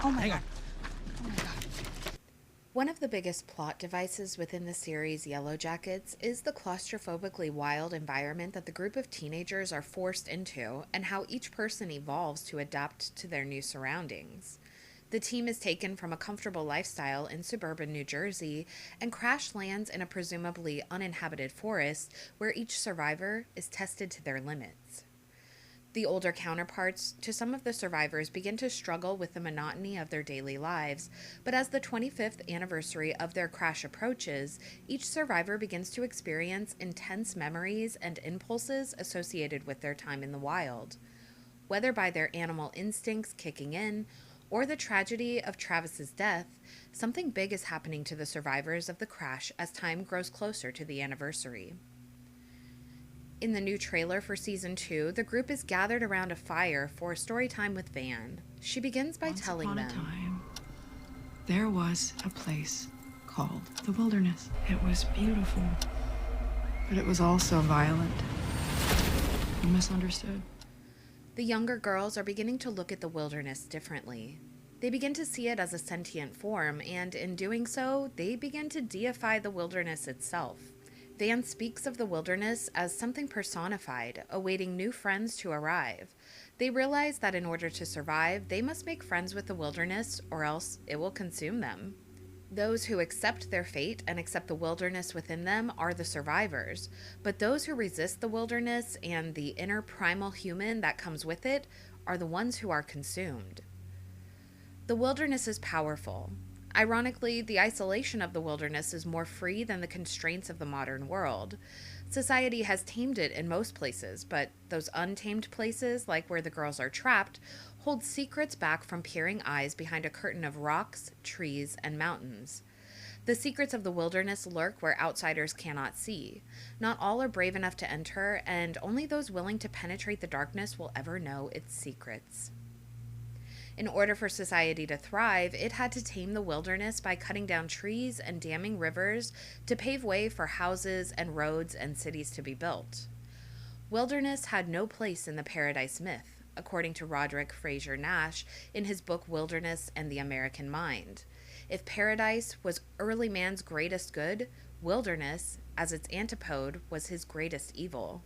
Oh my Hang god. on. Oh my god. One of the biggest plot devices within the series Yellowjackets is the claustrophobically wild environment that the group of teenagers are forced into and how each person evolves to adapt to their new surroundings. The team is taken from a comfortable lifestyle in suburban New Jersey and crash lands in a presumably uninhabited forest where each survivor is tested to their limits. The older counterparts to some of the survivors begin to struggle with the monotony of their daily lives, but as the 25th anniversary of their crash approaches, each survivor begins to experience intense memories and impulses associated with their time in the wild. Whether by their animal instincts kicking in, or the tragedy of Travis's death, something big is happening to the survivors of the crash as time grows closer to the anniversary. In the new trailer for Season 2, the group is gathered around a fire for a story time with Van. She begins by telling them, Once upon a time, there was a place called the wilderness. It was beautiful, but it was also violent and misunderstood. the younger girls are beginning to look at the wilderness differently. They begin to see it as a sentient form, and in doing so, they begin to deify the wilderness itself. Van speaks of the wilderness as something personified, awaiting new friends to arrive. They realize that in order to survive, they must make friends with the wilderness, or else it will consume them. Those who accept their fate and accept the wilderness within them are the survivors, but those who resist the wilderness and the inner primal human that comes with it are the ones who are consumed. The wilderness is powerful. Ironically, the isolation of the wilderness is more free than the constraints of the modern world. Society has tamed it in most places, but those untamed places, like where the girls are trapped, hold secrets back from peering eyes behind a curtain of rocks, trees, and mountains. The secrets of the wilderness lurk where outsiders cannot see. Not all are brave enough to enter, and only those willing to penetrate the darkness will ever know its secrets. In order for society to thrive, it had to tame the wilderness by cutting down trees and damming rivers to pave way for houses and roads and cities to be built. Wilderness had no place in the paradise myth, according to Roderick Fraser Nash in his book Wilderness and the American Mind. If paradise was early man's greatest good, wilderness, as its antipode, was his greatest evil.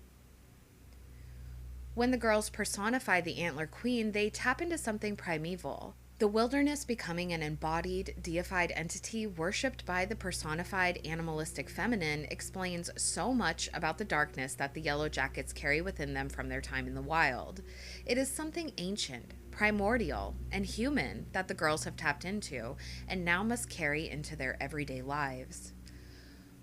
When the girls personify the Antler Queen, they tap into something primeval. The wilderness becoming an embodied, deified entity worshipped by the personified animalistic feminine explains so much about the darkness that the Yellowjackets carry within them from their time in the wild. It is something ancient, primordial, and human that the girls have tapped into and now must carry into their everyday lives.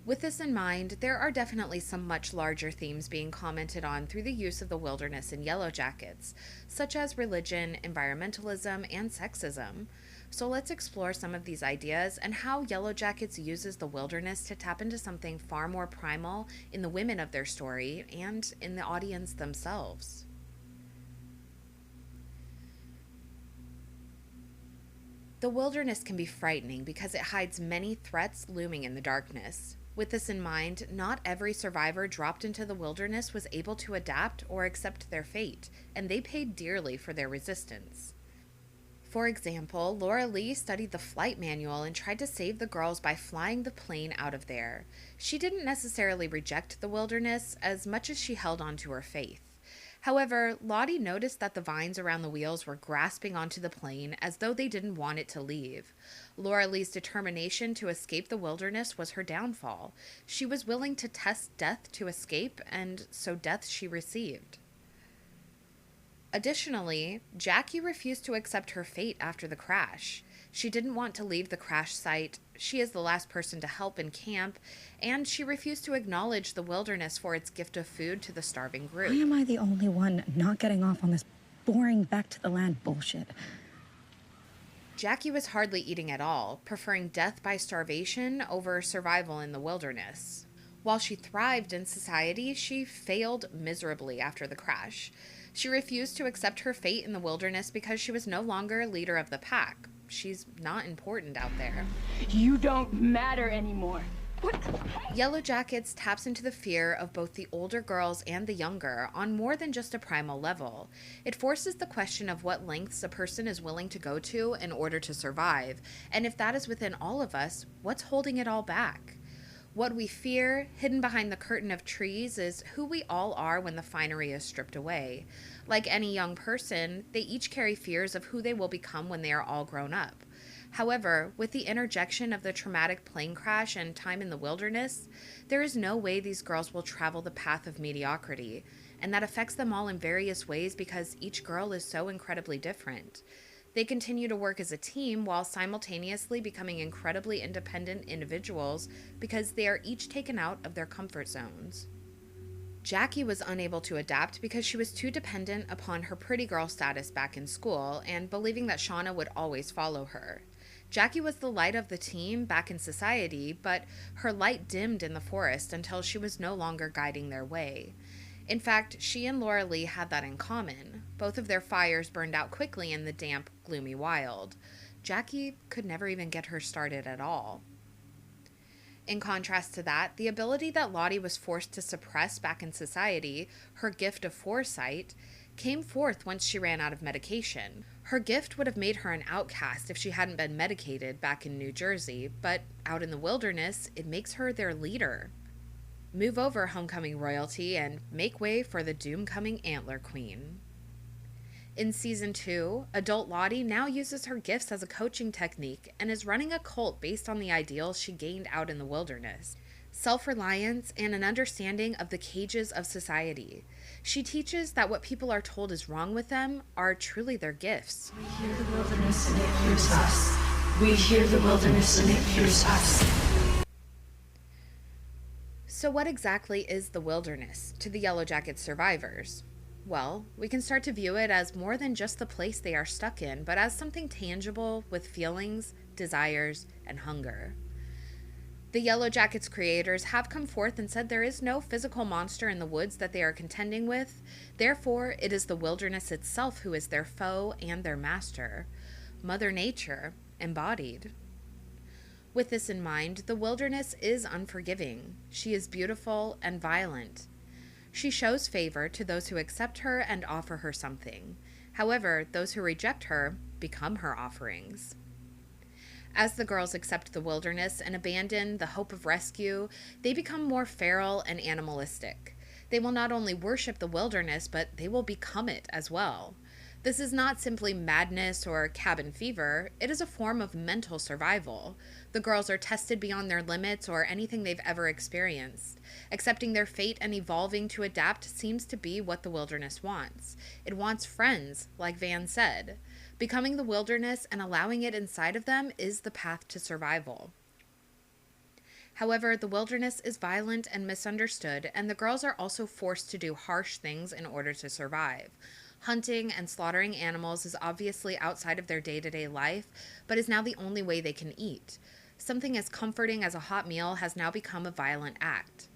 With this in mind, there are definitely some much larger themes being commented on through the use of the wilderness in Yellowjackets, such as religion, environmentalism, and sexism. So let's explore some of these ideas and how Yellowjackets uses the wilderness to tap into something far more primal in the women of their story and in the audience themselves. The wilderness can be frightening because it hides many threats looming in the darkness. With this in mind, not every survivor dropped into the wilderness was able to adapt or accept their fate, and they paid dearly for their resistance. For example, Laura Lee studied the flight manual and tried to save the girls by flying the plane out of there. She didn't necessarily reject the wilderness as much as she held on to her faith. However, Lottie noticed that the vines around the wheels were grasping onto the plane as though they didn't want it to leave. Laura Lee's determination to escape the wilderness was her downfall. She was willing to test death to escape, and so death she received. Additionally, Jackie refused to accept her fate after the crash. She didn't want to leave the crash site. She is the last person to help in camp, and she refused to acknowledge the wilderness for its gift of food to the starving group. Why am I the only one not getting off on this boring back to the land bullshit? Jackie was hardly eating at all, preferring death by starvation over survival in the wilderness. While she thrived in society, she failed miserably after the crash. She refused to accept her fate in the wilderness because she was no longer leader of the pack. She's not important out there. You don't matter anymore. Yellowjackets taps into the fear of both the older girls and the younger on more than just a primal level. It forces the question of what lengths a person is willing to go to in order to survive, and if that is within all of us, what's holding it all back? What we fear, hidden behind the curtain of trees, is who we all are when the finery is stripped away. Like any young person, they each carry fears of who they will become when they are all grown up. However, with the interjection of the traumatic plane crash and time in the wilderness, there is no way these girls will travel the path of mediocrity, and that affects them all in various ways because each girl is so incredibly different. They continue to work as a team while simultaneously becoming incredibly independent individuals because they are each taken out of their comfort zones. Jackie was unable to adapt because she was too dependent upon her pretty girl status back in school and believing that Shauna would always follow her. Jackie was the light of the team back in society, but her light dimmed in the forest until she was no longer guiding their way. In fact, she and Laura Lee had that in common. Both of their fires burned out quickly in the damp, gloomy wild. Jackie could never even get her started at all. In contrast to that, the ability that Lottie was forced to suppress back in society, her gift of foresight, came forth once she ran out of medication. Her gift would have made her an outcast if she hadn't been medicated back in New Jersey, but out in the wilderness, it makes her their leader. Move over, homecoming royalty, and make way for the doom-coming Antler Queen. In Season 2, adult Lottie now uses her gifts as a coaching technique and is running a cult based on the ideals she gained out in the wilderness. Self-reliance and an understanding of the cages of society. She teaches that what people are told is wrong with them are truly their gifts. We hear the wilderness and it hears us. We hear the wilderness and it hears us. So what exactly is the wilderness to the Yellowjacket survivors? Well, we can start to view it as more than just the place they are stuck in, but as something tangible with feelings, desires, and hunger. The Yellowjackets creators have come forth and said there is no physical monster in the woods that they are contending with. Therefore, it is the wilderness itself who is their foe and their master. Mother Nature, embodied. With this in mind, the wilderness is unforgiving. She is beautiful and violent. She shows favor to those who accept her and offer her something. However, those who reject her become her offerings. As the girls accept the wilderness and abandon the hope of rescue, they become more feral and animalistic. They will not only worship the wilderness, but they will become it as well. This is not simply madness or cabin fever, it is a form of mental survival. The girls are tested beyond their limits or anything they've ever experienced. Accepting their fate and evolving to adapt seems to be what the wilderness wants. It wants friends, like Van said. Becoming the wilderness and allowing it inside of them is the path to survival. However, the wilderness is violent and misunderstood, and the girls are also forced to do harsh things in order to survive. Hunting and slaughtering animals is obviously outside of their day-to-day life, but is now the only way they can eat. Something as comforting as a hot meal has now become a violent act.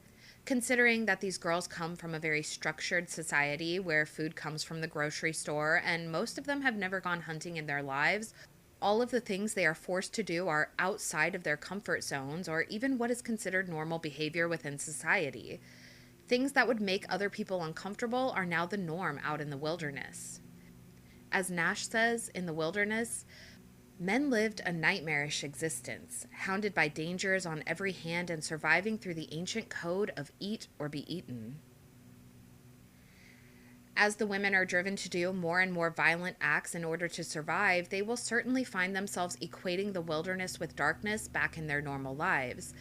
Considering that these girls come from a very structured society where food comes from the grocery store and most of them have never gone hunting in their lives, all of the things they are forced to do are outside of their comfort zones or even what is considered normal behavior within society. Things that would make other people uncomfortable are now the norm out in the wilderness. As Nash says in The Wilderness, men lived a nightmarish existence, hounded by dangers on every hand and surviving through the ancient code of eat or be eaten. As the women are driven to do more and more violent acts in order to survive, they will certainly find themselves equating the wilderness with darkness back in their normal lives.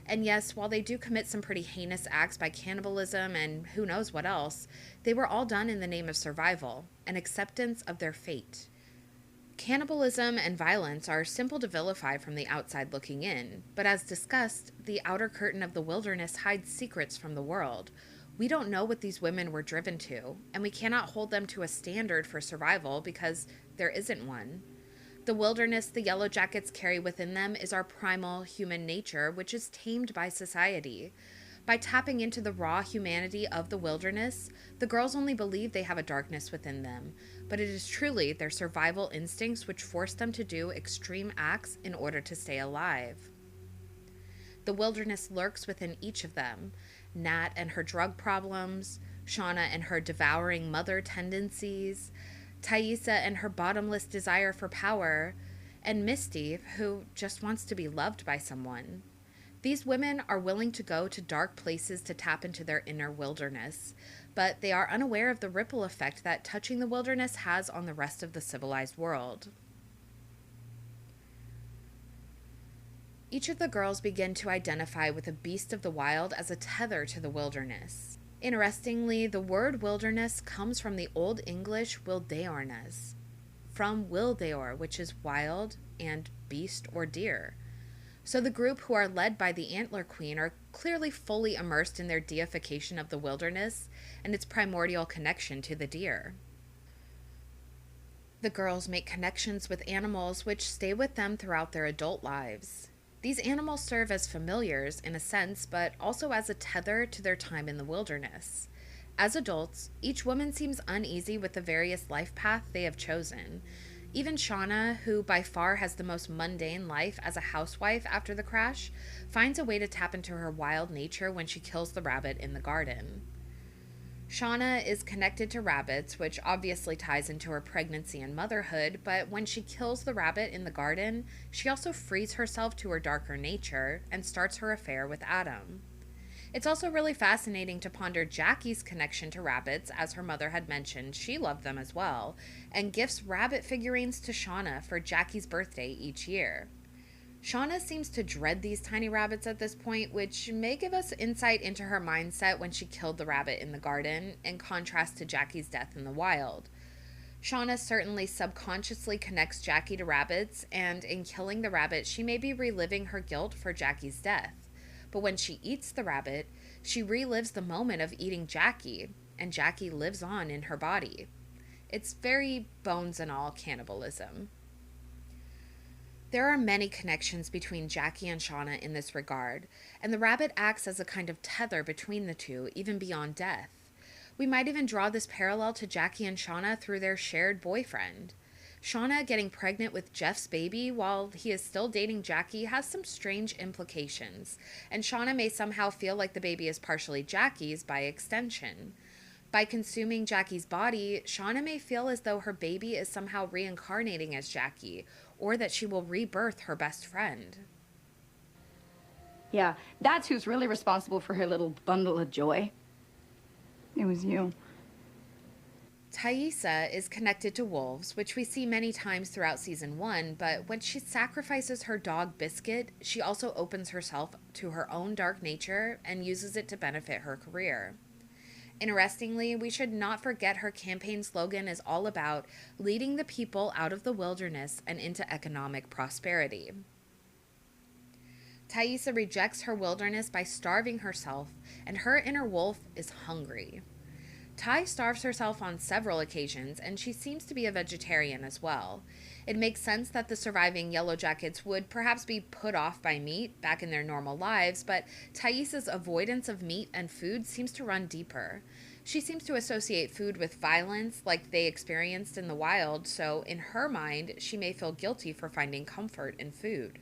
And yes, while they do commit some pretty heinous acts by cannibalism and who knows what else, they were all done in the name of survival, an acceptance of their fate. Cannibalism and violence are simple to vilify from the outside looking in, but as discussed, the outer curtain of the wilderness hides secrets from the world. We don't know what these women were driven to, and we cannot hold them to a standard for survival because there isn't one. The wilderness the Yellowjackets carry within them is our primal human nature, which is tamed by society. By tapping into the raw humanity of the wilderness, the girls only believe they have a darkness within them, but it is truly their survival instincts which force them to do extreme acts in order to stay alive. The wilderness lurks within each of them. Nat and her drug problems, Shauna and her devouring mother tendencies, Thaisa and her bottomless desire for power, and Misty, who just wants to be loved by someone. These women are willing to go to dark places to tap into their inner wilderness, but they are unaware of the ripple effect that touching the wilderness has on the rest of the civilized world. Each of the girls begin to identify with a beast of the wild as a tether to the wilderness. Interestingly, the word wilderness comes from the Old English wildeornes, from wildeor, which is wild, and beast or deer. So the group, who are led by the Antler Queen, are clearly fully immersed in their deification of the wilderness and its primordial connection to the deer. The girls make connections with animals which stay with them throughout their adult lives. These animals serve as familiars in a sense, but also as a tether to their time in the wilderness. As adults, each woman seems uneasy with the various life paths they have chosen. Even Shauna, who by far has the most mundane life as a housewife after the crash, finds a way to tap into her wild nature when she kills the rabbit in the garden. Shauna is connected to rabbits, which obviously ties into her pregnancy and motherhood, but when she kills the rabbit in the garden, she also frees herself to her darker nature and starts her affair with Adam. It's also really fascinating to ponder Jackie's connection to rabbits, as her mother had mentioned she loved them as well, and gifts rabbit figurines to Shauna for Jackie's birthday each year. Shauna seems to dread these tiny rabbits at this point, which may give us insight into her mindset when she killed the rabbit in the garden, in contrast to Jackie's death in the wild. Shauna certainly subconsciously connects Jackie to rabbits, and in killing the rabbit, she may be reliving her guilt for Jackie's death. But when she eats the rabbit, she relives the moment of eating Jackie, and Jackie lives on in her body. It's very bones and all cannibalism. There are many connections between Jackie and Shauna in this regard, and the rabbit acts as a kind of tether between the two, even beyond death. We might even draw this parallel to Jackie and Shauna through their shared boyfriend. Shauna getting pregnant with Jeff's baby while he is still dating Jackie has some strange implications, and Shauna may somehow feel like the baby is partially Jackie's by extension. By consuming Jackie's body, Shauna may feel as though her baby is somehow reincarnating as Jackie, or that she will rebirth her best friend. Yeah, that's who's really responsible for her little bundle of joy. It was you. Thaisa is connected to wolves, which we see many times throughout season 1, but when she sacrifices her dog Biscuit, she also opens herself to her own dark nature and uses it to benefit her career. Interestingly, we should not forget her campaign slogan is all about leading the people out of the wilderness and into economic prosperity. Thaisa rejects her wilderness by starving herself, and her inner wolf is hungry. Ty starves herself on several occasions, and she seems to be a vegetarian as well. It makes sense that the surviving Yellowjackets would perhaps be put off by meat back in their normal lives, but Thaisa's avoidance of meat and food seems to run deeper. She seems to associate food with violence like they experienced in the wild, so in her mind, she may feel guilty for finding comfort in food.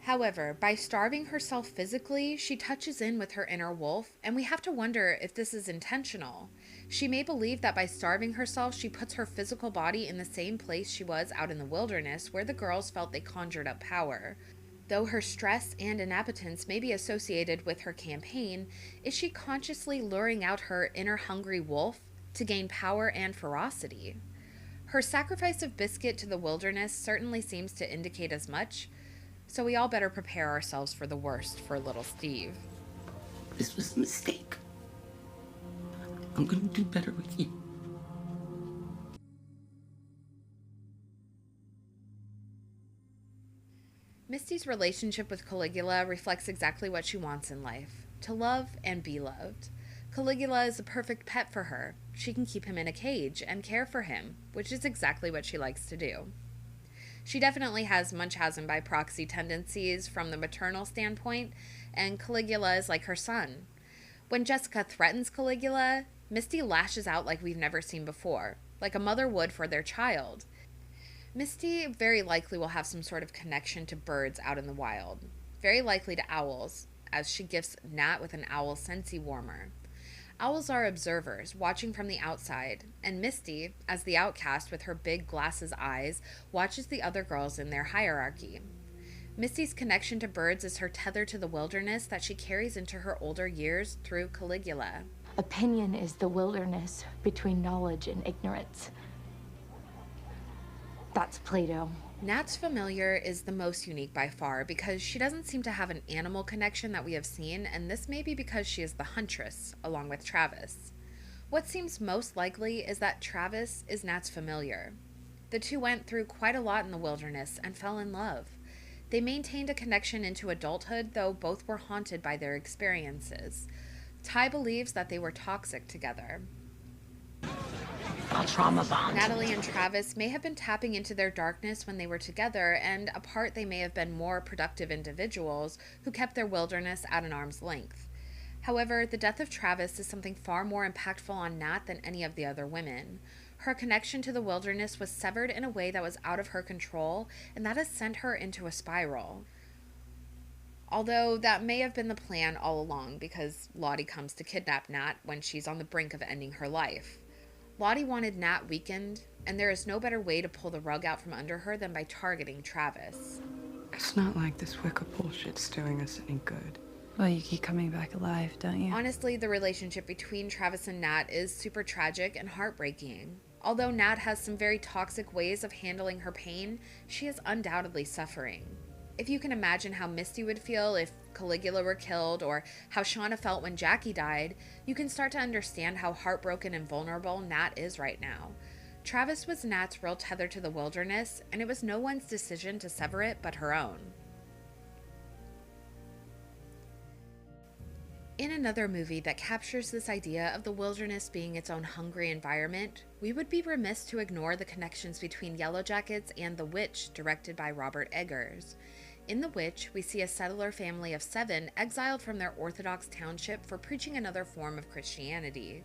However, by starving herself physically, she touches in with her inner wolf, and we have to wonder if this is intentional. She may believe that by starving herself, she puts her physical body in the same place she was out in the wilderness, where the girls felt they conjured up power. Though her stress and inappetence may be associated with her campaign, is she consciously luring out her inner hungry wolf to gain power and ferocity? Her sacrifice of Biscuit to the wilderness certainly seems to indicate as much, so we all better prepare ourselves for the worst for little Steve. This was a mistake. I'm gonna do better with you. Misty's relationship with Caligula reflects exactly what she wants in life: to love and be loved. Caligula is a perfect pet for her. She can keep him in a cage and care for him, which is exactly what she likes to do. She definitely has Munchausen by proxy tendencies from the maternal standpoint, and Caligula is like her son. When Jessica threatens Caligula, Misty lashes out like we've never seen before, like a mother would for their child. Misty very likely will have some sort of connection to birds out in the wild. very likely to owls, as she gifts Nat with an owl Scentsy warmer. Owls are observers, watching from the outside, and Misty, as the outcast with her big glasses eyes, watches the other girls in their hierarchy. Misty's connection to birds is her tether to the wilderness that she carries into her older years through Caligula. Opinion is the wilderness between knowledge and ignorance. That's Plato. Nat's familiar is the most unique by far because she doesn't seem to have an animal connection that we have seen, and this may be because she is the huntress, along with Travis. What seems most likely is that Travis is Nat's familiar. The two went through quite a lot in the wilderness and fell in love. They maintained a connection into adulthood, though both were haunted by their experiences. Ty believes that they were toxic together. A trauma bond. Natalie and Travis may have been tapping into their darkness when they were together, and apart they may have been more productive individuals who kept their wilderness at an arm's length. However, the death of Travis is something far more impactful on Nat than any of the other women. Her connection to the wilderness was severed in a way that was out of her control, and that has sent her into a spiral. Although that may have been the plan all along, because Lottie comes to kidnap Nat when she's on the brink of ending her life. Lottie wanted Nat weakened, and there is no better way to pull the rug out from under her than by targeting Travis. It's not like this Wicca bullshit's doing us any good. Well, you keep coming back alive, don't you? Honestly, the relationship between Travis and Nat is super tragic and heartbreaking. Although Nat has some very toxic ways of handling her pain, she is undoubtedly suffering. If you can imagine how Misty would feel if Caligula were killed, or how Shauna felt when Jackie died, you can start to understand how heartbroken and vulnerable Nat is right now. Travis was Nat's real tether to the wilderness, and it was no one's decision to sever it but her own. In another movie that captures this idea of the wilderness being its own hungry environment, we would be remiss to ignore the connections between Yellowjackets and The Witch, directed by Robert Eggers. In The Witch, we see a settler family of 7 exiled from their Orthodox township for preaching another form of Christianity.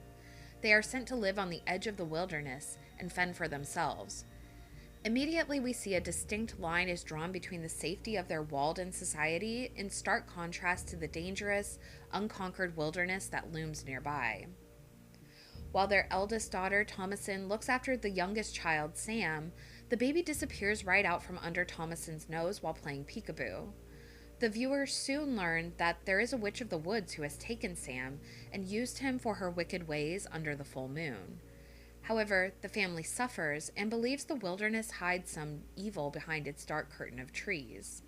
They are sent to live on the edge of the wilderness and fend for themselves. Immediately, we see a distinct line is drawn between the safety of their walled-in society in stark contrast to the dangerous, unconquered wilderness that looms nearby. While their eldest daughter, Thomasin, looks after the youngest child, Sam, the baby disappears right out from under Thomasin's nose while playing peekaboo. The viewers soon learn that there is a witch of the woods who has taken Sam and used him for her wicked ways under the full moon. However, the family suffers and believes the wilderness hides some evil behind its dark curtain of trees.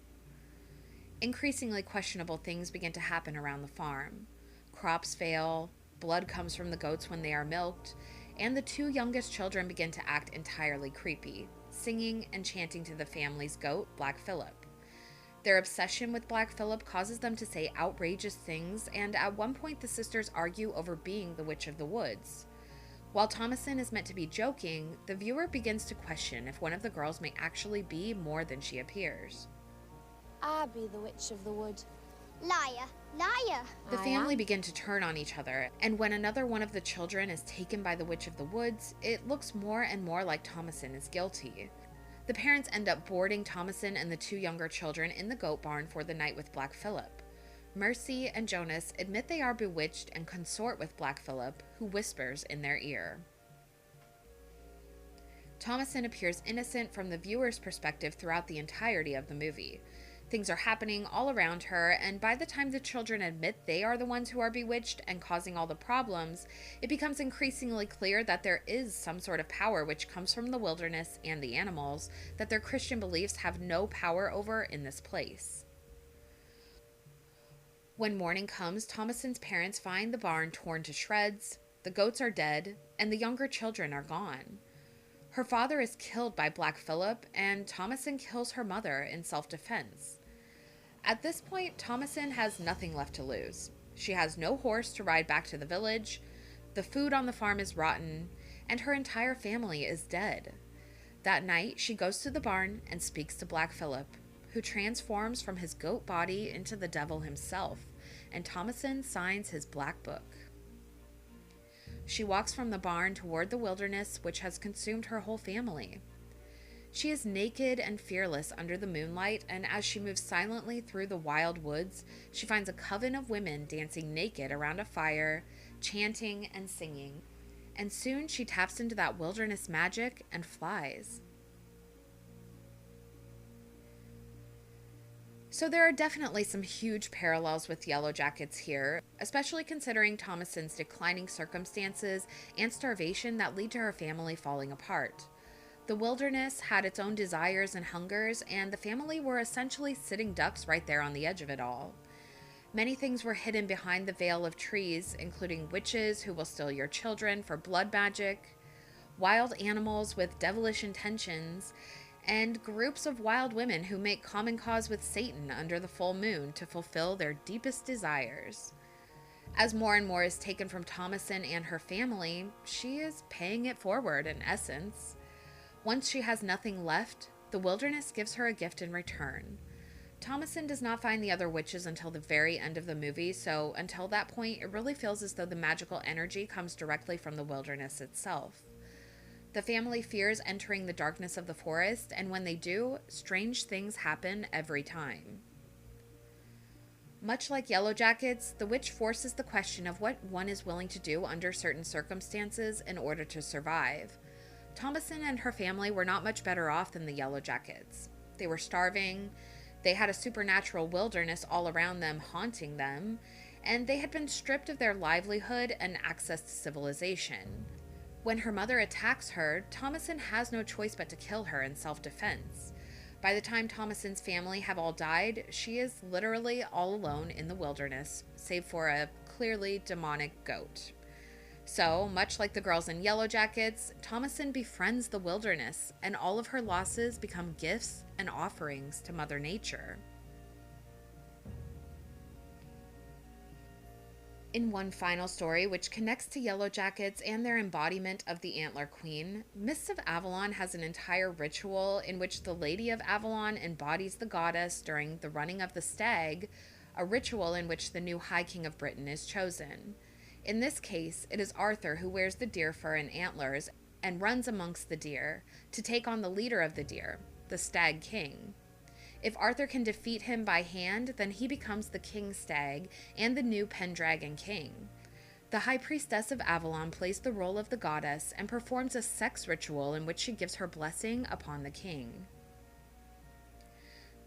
Increasingly questionable things begin to happen around the farm. Crops fail, blood comes from the goats when they are milked, and the 2 youngest children begin to act entirely creepy, singing and chanting to the family's goat, Black Phillip. Their obsession with Black Phillip causes them to say outrageous things, and at one point the sisters argue over being the Witch of the Woods. While Thomasin is meant to be joking, the viewer begins to question if one of the girls may actually be more than she appears. I be the Witch of the Wood. Liar, liar. The family begin to turn on each other, and when another one of the children is taken by the Witch of the Woods, it looks more and more like Thomasin is guilty. The parents end up boarding Thomasin and the 2 younger children in the goat barn for the night with Black Phillip. Mercy and Jonas admit they are bewitched and consort with Black Phillip, who whispers in their ear. Thomasin appears innocent from the viewer's perspective throughout the entirety of the movie. Things are happening all around her, and by the time the children admit they are the ones who are bewitched and causing all the problems, it becomes increasingly clear that there is some sort of power which comes from the wilderness and the animals that their Christian beliefs have no power over in this place. When morning comes, Thomasin's parents find the barn torn to shreds, the goats are dead, and the younger children are gone. Her father is killed by Black Phillip, and Thomasin kills her mother in self-defense. At this point, Thomasin has nothing left to lose. She has no horse to ride back to the village, the food on the farm is rotten, and her entire family is dead. That night, she goes to the barn and speaks to Black Phillip, who transforms from his goat body into the devil himself, and Thomasin signs his black book. She walks from the barn toward the wilderness, which has consumed her whole family. She is naked and fearless under the moonlight, and as she moves silently through the wild woods, she finds a coven of women dancing naked around a fire, chanting and singing. And soon she taps into that wilderness magic and flies. So there are definitely some huge parallels with Yellowjackets here, especially considering Thomasin's declining circumstances and starvation that lead to her family falling apart. The wilderness had its own desires and hungers, and the family were essentially sitting ducks right there on the edge of it all. Many things were hidden behind the veil of trees, including witches who will steal your children for blood magic, wild animals with devilish intentions, and groups of wild women who make common cause with Satan under the full moon to fulfill their deepest desires. As more and more is taken from Thomasin and her family, she is paying it forward in essence. Once she has nothing left, the wilderness gives her a gift in return. Thomasin does not find the other witches until the very end of the movie, so until that point, it really feels as though the magical energy comes directly from the wilderness itself. The family fears entering the darkness of the forest, and when they do, strange things happen every time. Much like Yellowjackets, the witch forces the question of what one is willing to do under certain circumstances in order to survive. Thomasin and her family were not much better off than the Yellowjackets. They were starving, they had a supernatural wilderness all around them haunting them, and they had been stripped of their livelihood and access to civilization. When her mother attacks her, Thomasin has no choice but to kill her in self-defense. By the time Thomasin's family have all died, she is literally all alone in the wilderness, save for a clearly demonic goat. So, much like the girls in Yellowjackets, Thomasin befriends the wilderness, and all of her losses become gifts and offerings to Mother Nature. In one final story, which connects to Yellowjackets and their embodiment of the Antler Queen, Mists of Avalon has an entire ritual in which the Lady of Avalon embodies the goddess during the running of the stag, a ritual in which the new High King of Britain is chosen. In this case, it is Arthur who wears the deer fur and antlers and runs amongst the deer to take on the leader of the deer, the Stag King. If Arthur can defeat him by hand, then he becomes the King Stag and the new Pendragon King. The High Priestess of Avalon plays the role of the goddess and performs a sex ritual in which she gives her blessing upon the king.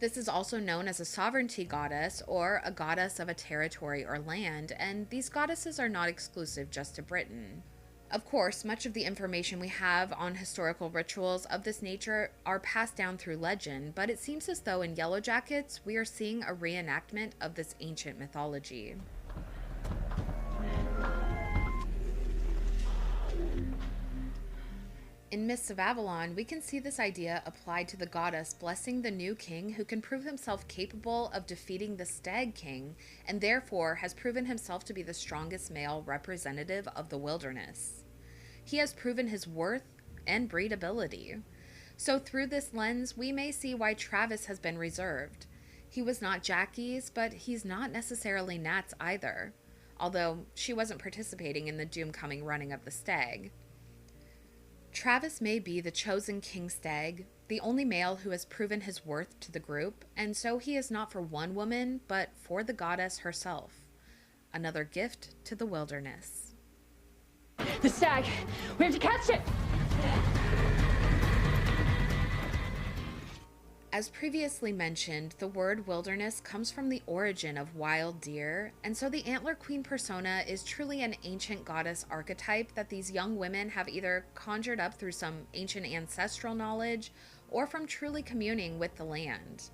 This is also known as a sovereignty goddess or a goddess of a territory or land, and these goddesses are not exclusive just to Britain. Of course, much of the information we have on historical rituals of this nature are passed down through legend, but it seems as though in Yellowjackets we are seeing a reenactment of this ancient mythology. In Mists of Avalon, we can see this idea applied to the goddess blessing the new king who can prove himself capable of defeating the Stag King and therefore has proven himself to be the strongest male representative of the wilderness. He has proven his worth and breedability. So through this lens, we may see why Travis has been reserved. He was not Jackie's, but he's not necessarily Nat's either, although she wasn't participating in the doom-coming running of the stag. Travis may be the chosen king stag, the only male who has proven his worth to the group, and so he is not for one woman, but for the goddess herself. Another gift to the wilderness. The stag! We have to catch it! As previously mentioned, the word wilderness comes from the origin of wild deer, and so the Antler Queen persona is truly an ancient goddess archetype that these young women have either conjured up through some ancient ancestral knowledge or from truly communing with the land.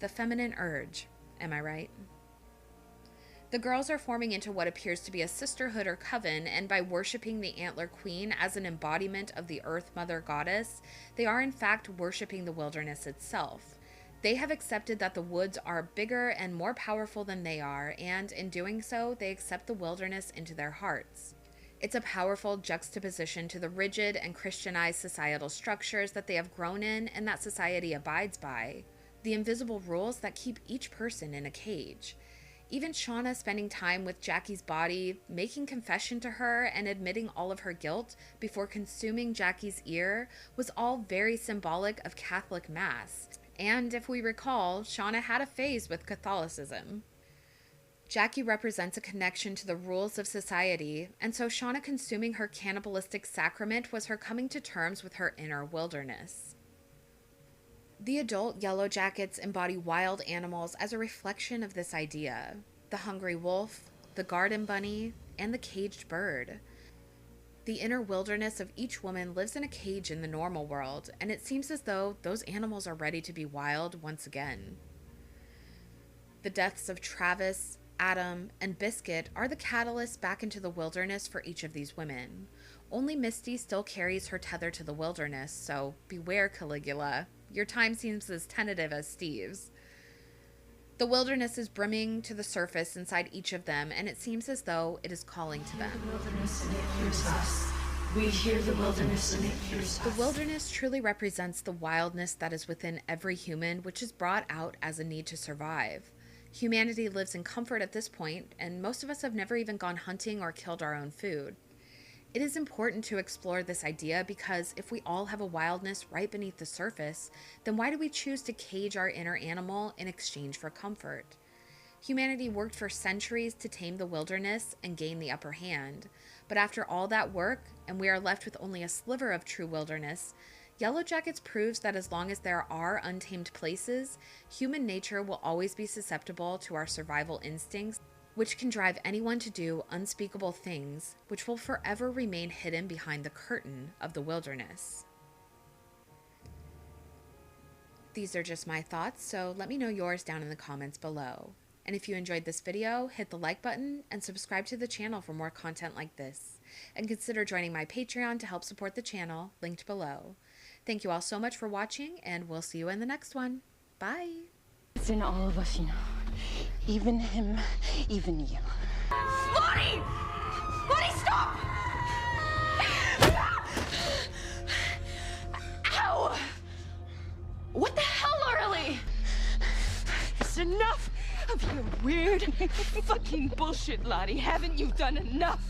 The feminine urge, am I right? The girls are forming into what appears to be a sisterhood or coven, and by worshipping the Antler Queen as an embodiment of the Earth Mother Goddess, they are in fact worshipping the wilderness itself. They have accepted that the woods are bigger and more powerful than they are, and in doing so, they accept the wilderness into their hearts. It's a powerful juxtaposition to the rigid and Christianized societal structures that they have grown in and that society abides by, the invisible rules that keep each person in a cage. Even Shauna spending time with Jackie's body, making confession to her, and admitting all of her guilt before consuming Jackie's ear was all very symbolic of Catholic Mass. And if we recall, Shauna had a phase with Catholicism. Jackie represents a connection to the rules of society, and so Shauna consuming her cannibalistic sacrament was her coming to terms with her inner wilderness. The adult Yellowjackets embody wild animals as a reflection of this idea: the hungry wolf, the garden bunny, and the caged bird. The inner wilderness of each woman lives in a cage in the normal world, and it seems as though those animals are ready to be wild once again. The deaths of Travis, Adam, and Biscuit are the catalyst back into the wilderness for each of these women. Only Misty still carries her tether to the wilderness, so beware, Caligula. Your time seems as tentative as Steve's. The wilderness is brimming to the surface inside each of them, and it seems as though it is calling to them. The wilderness and it hears us. We hear the wilderness and it hears us. The wilderness truly represents the wildness that is within every human, which is brought out as a need to survive. Humanity lives in comfort at this point, and most of us have never even gone hunting or killed our own food. It is important to explore this idea because if we all have a wildness right beneath the surface, then why do we choose to cage our inner animal in exchange for comfort? Humanity worked for centuries to tame the wilderness and gain the upper hand, but after all that work, and we are left with only a sliver of true wilderness, Yellowjackets proves that as long as there are untamed places, human nature will always be susceptible to our survival instincts, which can drive anyone to do unspeakable things, which will forever remain hidden behind the curtain of the wilderness. These are just my thoughts, so let me know yours down in the comments below. And if you enjoyed this video, hit the like button and subscribe to the channel for more content like this. And consider joining my Patreon to help support the channel, linked below. Thank you all so much for watching, and we'll see you in the next one. Bye! It's in all of us, you know. Even him, even you. Lonnie! Lonnie, stop! Ow! What the hell, Arlie? It's enough of your weird fucking bullshit, Lottie. Haven't you done enough?